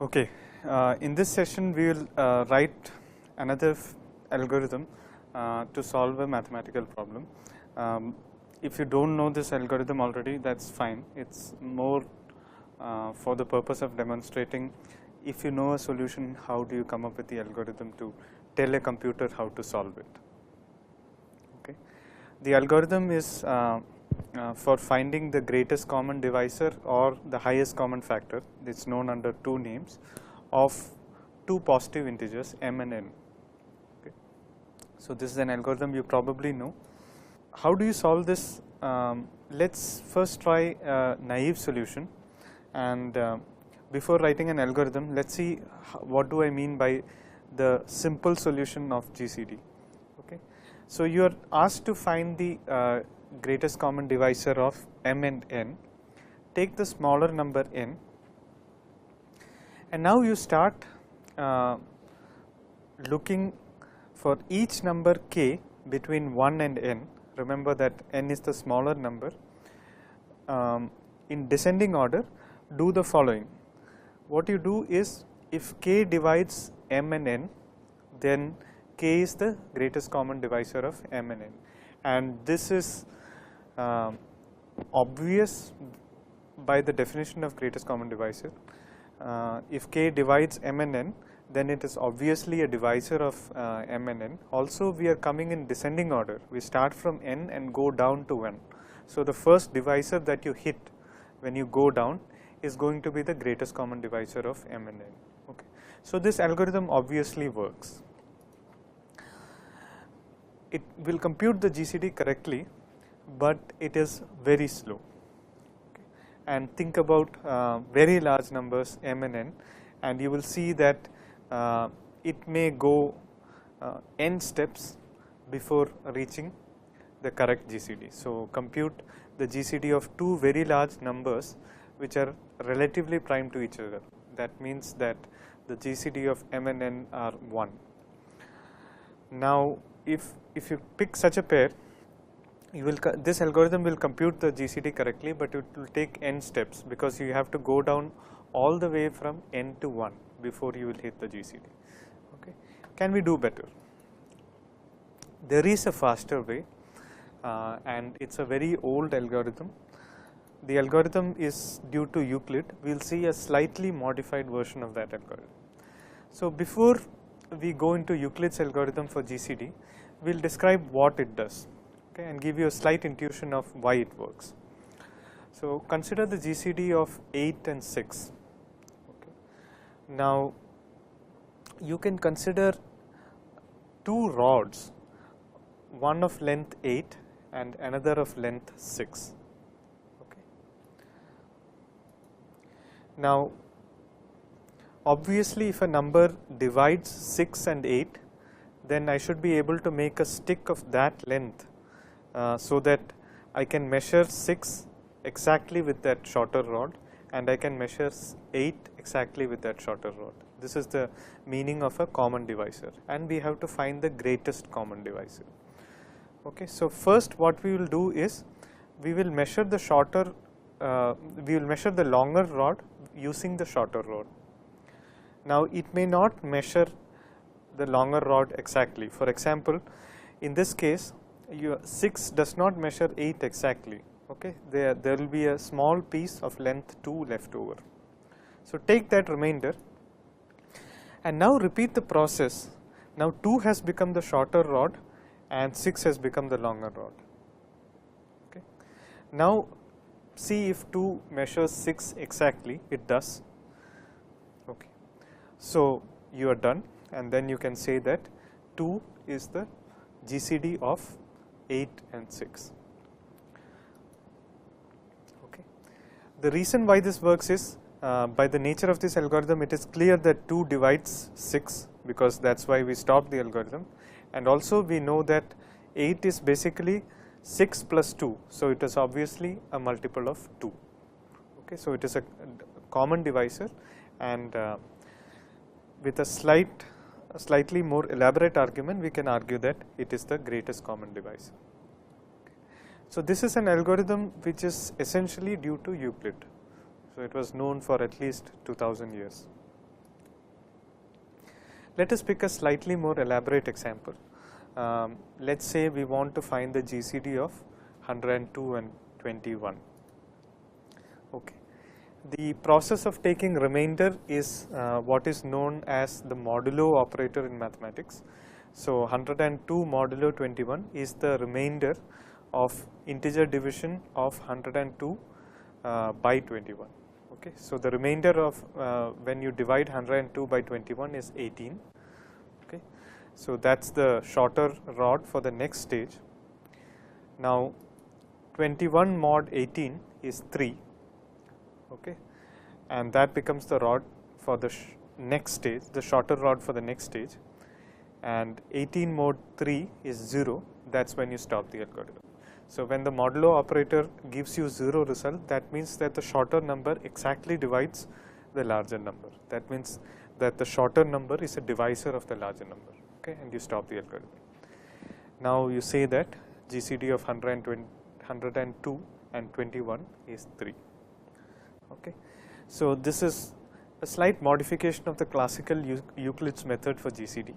Okay, in this session we will write another algorithm to solve a mathematical problem. If you don't know this algorithm already, that's fine. It's more for the purpose of demonstrating if you know a solution, how do you come up with the algorithm to tell a computer how to solve it. Okay, the algorithm is for finding the greatest common divisor or the highest common factor. It's known under two names of two positive integers m and n. Okay. So this is an algorithm you probably know. How do you solve this? Let's first try a naive solution, and before writing an algorithm, let's see what do I mean by the simple solution of GCD. Okay. So you are asked to find the greatest common divisor of m and n. Take the smaller number n, and now you start looking for each number k between 1 and n. Remember that n is the smaller number. In descending order, do the following. What you do is, if k divides m and n, then k is the greatest common divisor of m and n, and this is obvious by the definition of greatest common divisor. If k divides m and n, then it is obviously a divisor of m and n. Also, we are coming in descending order. We start from n and go down to 1. So the first divisor that you hit when you go down is going to be the greatest common divisor of m and n. Okay. So this algorithm obviously works. It will compute the GCD correctly, but it is very slow. Okay. And think about very large numbers m and n, and you will see that it may go n steps before reaching the correct GCD. So compute the GCD of two very large numbers which are relatively prime to each other. That means that the GCD of m and n are 1. Now if you pick such a pair, this algorithm will compute the GCD correctly, but it will take n steps because you have to go down all the way from n to 1 before you will hit the GCD. Okay. Can we do better? There is a faster way, and it's a very old algorithm. The algorithm is due to Euclid. We will see a slightly modified version of that algorithm. So before we go into Euclid's algorithm for GCD, we will describe what it does, okay, and give you a slight intuition of why it works. So consider the GCD of 8 and 6. Okay. Now you can consider two rods, one of length 8 and another of length 6. Okay. Now obviously if a number divides 6 and 8, then I should be able to make a stick of that length so that I can measure 6 exactly with that shorter rod, and I can measure 8 exactly with that shorter rod. This is the meaning of a common divisor, and we have to find the greatest common divisor. Okay, so first what we will do is we will measure the longer rod using the shorter rod. Now it may not measure the longer rod exactly. For example, in this case, 6 does not measure 8 exactly. Okay, there will be a small piece of length 2 left over. So take that remainder, and now repeat the process. Now 2 has become the shorter rod and 6 has become the longer rod. Okay. Now see if 2 measures 6 exactly. It does. Okay. So you are done, and then you can say that 2 is the GCD of 8 and 6. Okay. The reason why this works is by the nature of this algorithm, it is clear that 2 divides 6, because that's why we stopped the algorithm, and also we know that 8 is basically 6 plus 2, so it is obviously a multiple of 2. Okay, so it is a common divisor, and with a slightly more elaborate argument, we can argue that it is the greatest common divisor. Okay. So this is an algorithm which is essentially due to Euclid. So it was known for at least 2000 years. Let us pick a slightly more elaborate example. Let's say we want to find the GCD of 102 and 21. Okay. The process of taking remainder is what is known as the modulo operator in mathematics. So 102 modulo 21 is the remainder of integer division of 102 by 21. Okay. So the remainder of when you divide 102 by 21 is 18. Okay. So that's the shorter rod for the next stage. Now 21 mod 18 is 3. Okay, and that becomes the rod for the next stage, the shorter rod for the next stage, and 18 mod 3 is 0. That's when you stop the algorithm. So when the modulo operator gives you 0 result, that means that the shorter number exactly divides the larger number. That means that the shorter number is a divisor of the larger number. Okay, and you stop the algorithm. Now you say that GCD of 102 and 21 is 3. Okay. So this is a slight modification of the classical Euclids method for GCD,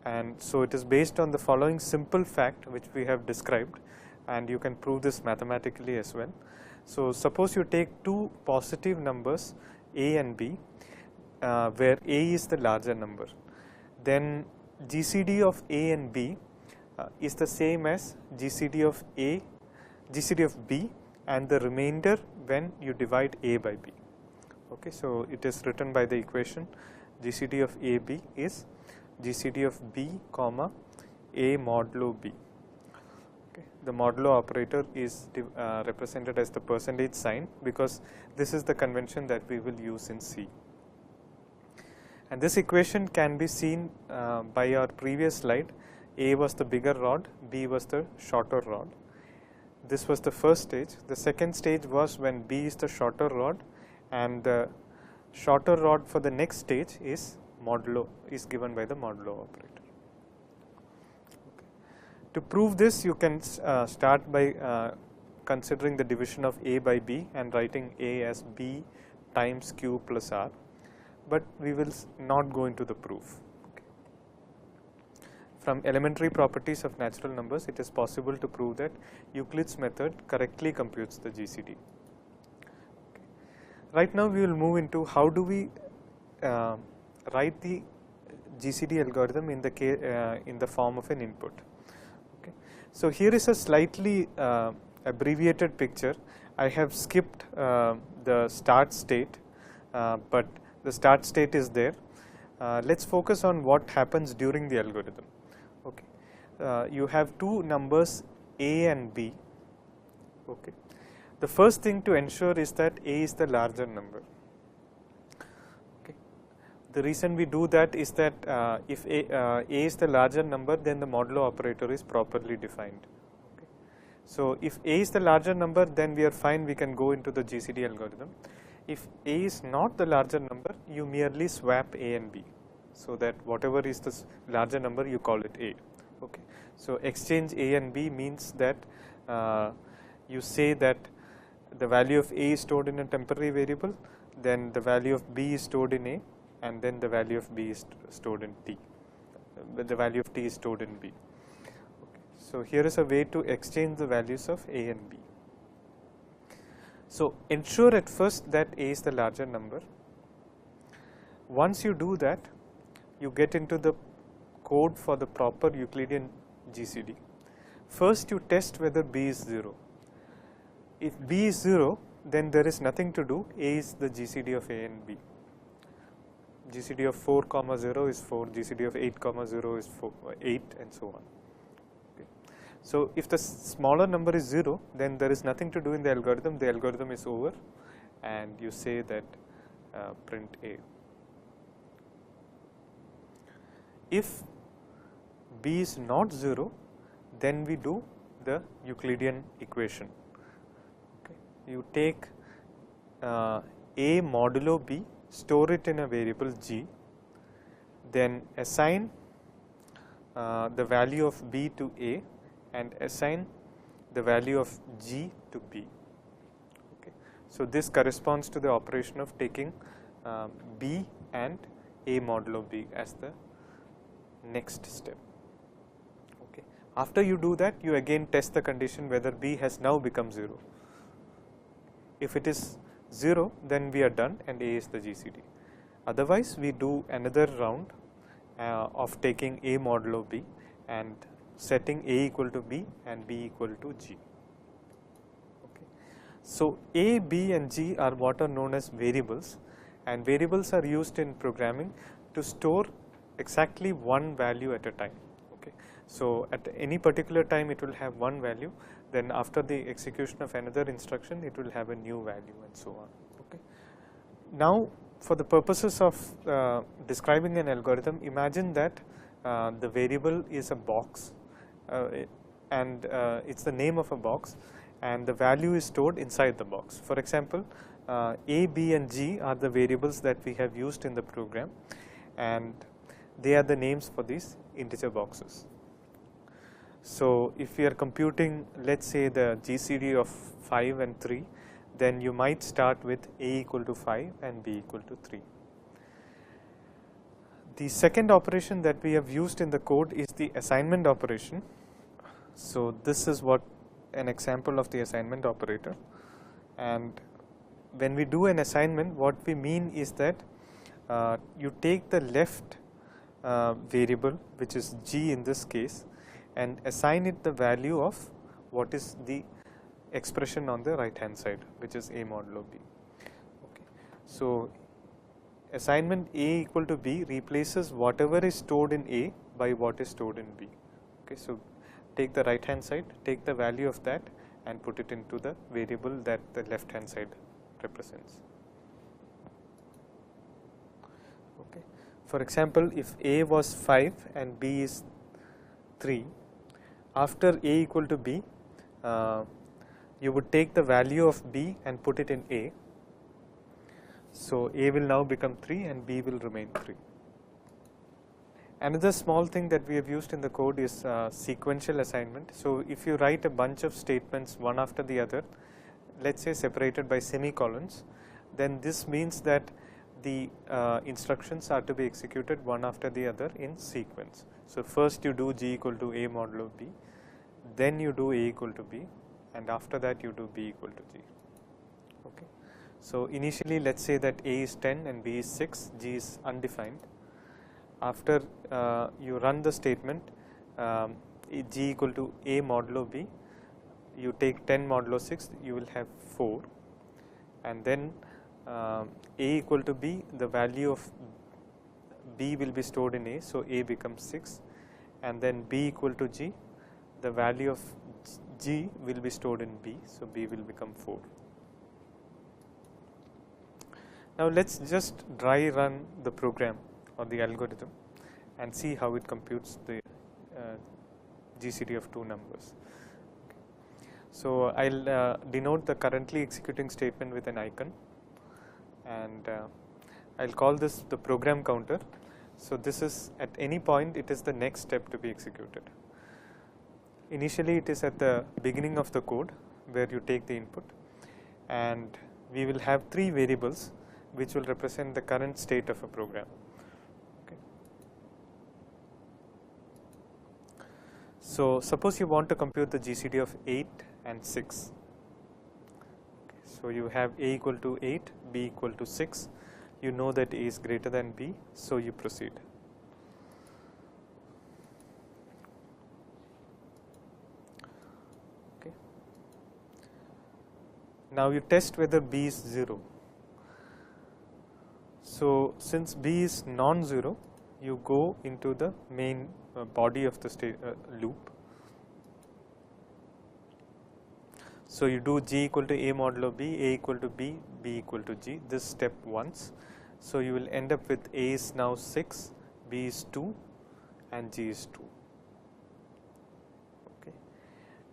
and so it is based on the following simple fact which we have described, and you can prove this mathematically as well. So suppose you take two positive numbers a and b, where a is the larger number, then GCD of a and b is the same as GCD of b and the remainder when you divide a by b. Okay, so it is written by the equation GCD of AB is GCD of B comma A modulo B. Okay, the modulo operator is represented as the percentage sign because this is the convention that we will use in C. And this equation can be seen by our previous slide. A was the bigger rod, B was the shorter rod. This was the first stage. The second stage was when B is the shorter rod, and the shorter rod for the next stage is given by the modulo operator. Okay. To prove this, you can start by considering the division of A by B and writing A as B times Q plus R, but we will not go into the proof. From elementary properties of natural numbers, it is possible to prove that Euclid's method correctly computes the GCD. Okay. Right now we will move into how do we write the GCD algorithm in the form of an input. Okay. So here is a slightly abbreviated picture. I have skipped the start state, but the start state is there. Let's focus on what happens during the algorithm. Okay, you have two numbers A and B. Okay, the first thing to ensure is that A is the larger number. Okay, the reason we do that is that if A is the larger number, then the modulo operator is properly defined. Okay. So if A is the larger number, then we are fine. We can go into the GCD algorithm. If A is not the larger number, you merely swap A and B, so that whatever is the larger number, you call it A. Okay. So exchange A and B means that you say that the value of A is stored in a temporary variable, then the value of B is stored in A, and then the value of B is stored in T. The value of T is stored in B. Okay. So here is a way to exchange the values of A and B. So ensure at first that A is the larger number. Once you do that, you get into the code for the proper Euclidean GCD. First you test whether B is 0. If B is 0, then there is nothing to do. A is the GCD of A and B. GCD of 4 comma 0 is 4, GCD of 8 comma 0 is 8, and so on. Okay. So if the smaller number is 0, then there is nothing to do in the algorithm is over, and you say that print A. If B is not 0, then we do the Euclidean equation. Okay. You take A modulo B, store it in a variable G, then assign the value of B to A and assign the value of G to B. Okay. So this corresponds to the operation of taking B and A modulo B as the next step. Okay. After you do that, you again test the condition whether B has now become 0. If it is 0, then we are done and A is the GCD. Otherwise, we do another round of taking A modulo B and setting A equal to B and B equal to G. Okay. So, A, B and G are what are known as variables, and variables are used in programming to store exactly one value at a time. Okay. So, at any particular time it will have one value, then after the execution of another instruction it will have a new value and so on. Okay. Now, for the purposes of describing an algorithm, imagine that the variable is a box and it is the name of a box, and the value is stored inside the box. For example, A, B and G are the variables that we have used in the program, and they are the names for these integer boxes. So, if we are computing, let us say, the GCD of 5 and 3, then you might start with A equal to 5 and B equal to 3. The second operation that we have used in the code is the assignment operation. So, this is what an example of the assignment operator, and when we do an assignment, what we mean is that you take the left variable, which is G in this case, and assign it the value of what is the expression on the right hand side, which is A modulo B. Okay. So, assignment A equal to B replaces whatever is stored in A by what is stored in B. Okay. So, take the right hand side, take the value of that and put it into the variable that the left hand side represents. Okay. For example, if A was 5 and B is 3, after A equal to B, you would take the value of B and put it in A. So, A will now become 3 and B will remain 3. Another small thing that we have used in the code is sequential assignment. So, if you write a bunch of statements one after the other, let us say separated by semicolons, then this means that the instructions are to be executed one after the other in sequence. So, first you do G equal to A modulo B, then you do A equal to B, and after that you do B equal to G. Okay. So, initially let us say that A is 10 and B is 6, G is undefined. After you run the statement G equal to A modulo B, you take 10 modulo 6, you will have 4, and then A equal to B, the value of B will be stored in A, so A becomes 6, and then B equal to G, the value of G will be stored in B, so B will become 4. Now, let us just dry run the program or the algorithm and see how it computes the GCD of two numbers. Okay. So, I will denote the currently executing statement with an icon, and I will call this the program counter. So, this is at any point it is the next step to be executed. Initially it is at the beginning of the code where you take the input, and we will have 3 variables which will represent the current state of a program. Okay. So, suppose you want to compute the GCD of 8 and 6. Okay. So, you have A equal to 8, B equal to 6, you know that A is greater than B, so you proceed. Okay. Now, you test whether B is 0. So, since B is non-zero, you go into the main body of the loop. So, you do G equal to A modulo B, A equal to B, B equal to G, this step once. So, you will end up with A is now 6, B is 2 and G is 2. Okay.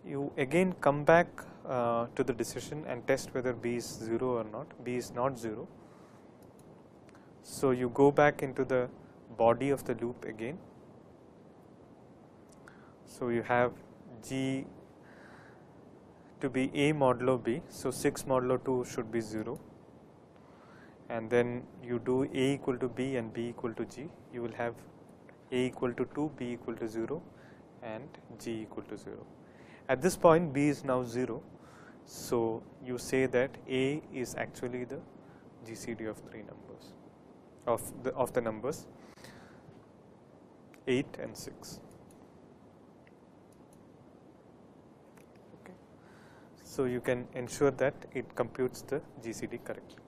You again come back to the decision and test whether B is 0 or not. B is not 0. So, you go back into the body of the loop again. So, you have G to be A modulo B. So, 6 modulo 2 should be 0, and then you do A equal to B and B equal to G, you will have A equal to 2, B equal to 0 and G equal to 0. At this point B is now 0, so you say that A is actually the GCD of 3 numbers, of the numbers 8 and 6. Okay. So you can ensure that it computes the GCD correctly.